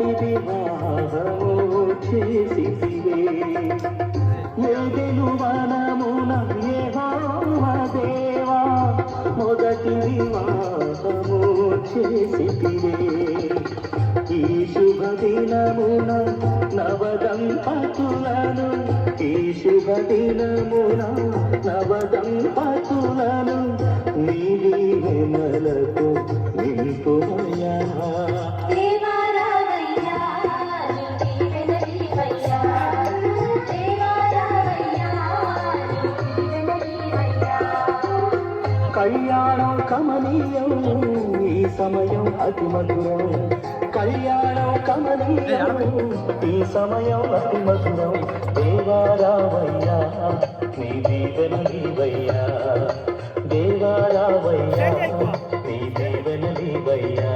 మొదటి వివాహము చేసితివే ఏదెను వనమున యెహోవా దేవా మొదటి వివాహము చేసితివే ఈ శుభ దినమున నవదంపతులను ఈ శుభ దినమున నవదంపతులను నీ దీవెనలతో నింపుమయ్యా కళ్యాణం కమనీయం ఈ సమయం అతి మధురం కళ్యాణం కమనీయం ఈ సమయం అతి మధురం దేవారావయ్యా నీ దీవెన నీవయ్యా దేవారావయ్యా నీ దీవెన నీవయ్యా